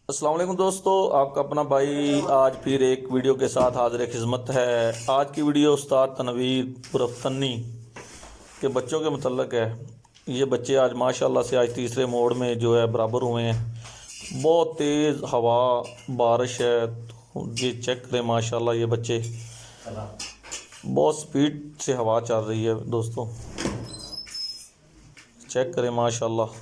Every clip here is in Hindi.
अस्सलाम वालेकुम दोस्तों, आपका अपना भाई आज फिर एक वीडियो के साथ हाजिर खिदमत है। आज की वीडियो उस्ताद तनवीर उर्फ तन्नी के बच्चों के मतलब है। ये बच्चे आज माशाल्लाह से आज तीसरे मोड़ में जो है बराबर हुए हैं। बहुत तेज़ हवा बारिश है, तो ये चेक करें माशाल्लाह ये बच्चे बहुत स्पीड से हवा चल रही है दोस्तों, चेक करें माशाल्लाह।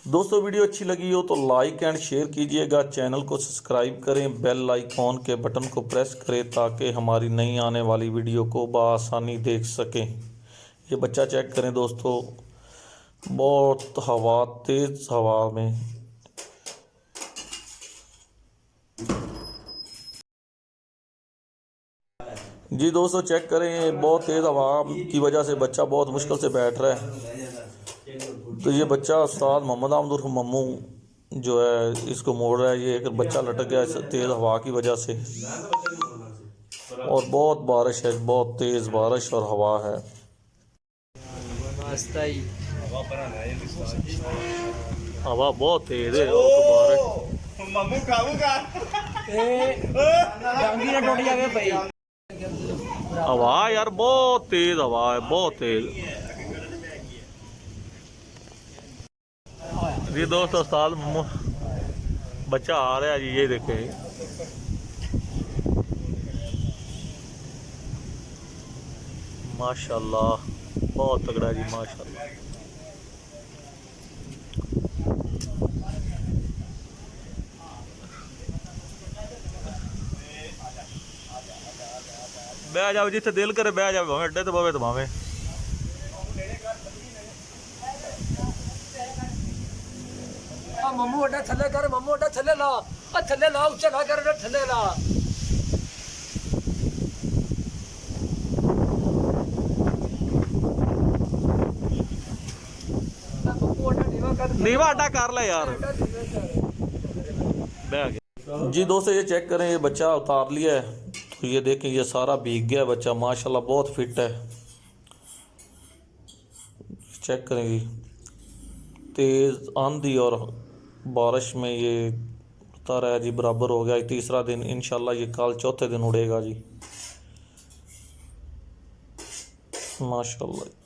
दोस्तों वीडियो अच्छी लगी हो तो लाइक एंड शेयर कीजिएगा, चैनल को सब्सक्राइब करें, बेल आइकॉन के बटन को प्रेस करें ताकि हमारी नई आने वाली वीडियो को बआसानी देख सकें। ये बच्चा चेक करें दोस्तों, बहुत हवा तेज़ हवा में। जी दोस्तों चेक करें, बहुत तेज़ हवा की वजह से बच्चा बहुत मुश्किल से बैठ रहा है। तो ये बच्चा उस्ताद मोहम्मद आमद उर्फ मम्मू जो है इसको मोड़ रहा है। ये एक बच्चा लटक गया इस तेज़ हवा की वजह से, और बहुत बारिश है, बहुत तेज़ बारिश और हवा है। हवा बहुत तेज़ है और तो बारिश हवा यार बहुत तेज़ हवा है, बहुत तेज़। जी दोस्त उस्ताद बच्चा आ रहा है जी, ये देखे माशाल्लाह बहुत तगड़ा जी माशाल्लाह। बह जाओ जिथे दिल करे बह जाओ, भावे अड्डे तो पवे तो भावे। मम्मू अड्डा थले कर, मम्मू अड्डा थले ला, थले ला, ऊंचा ना कर, थले ला। नीवा अड्डा कर ले यार, बह गया। जी दोस्तों ये चेक करें, ये बच्चा उतार लिया है तो ये देखें ये सारा भीग गया बच्चा, माशाल्लाह बहुत फिट है। चेक करें जी, तेज़ आंधी और बारिश में ये उतारा है जी, बराबर हो गया। तीसरा दिन इंशाल्लाह ये कल चौथे दिन उड़ेगा जी माशाल्लाह।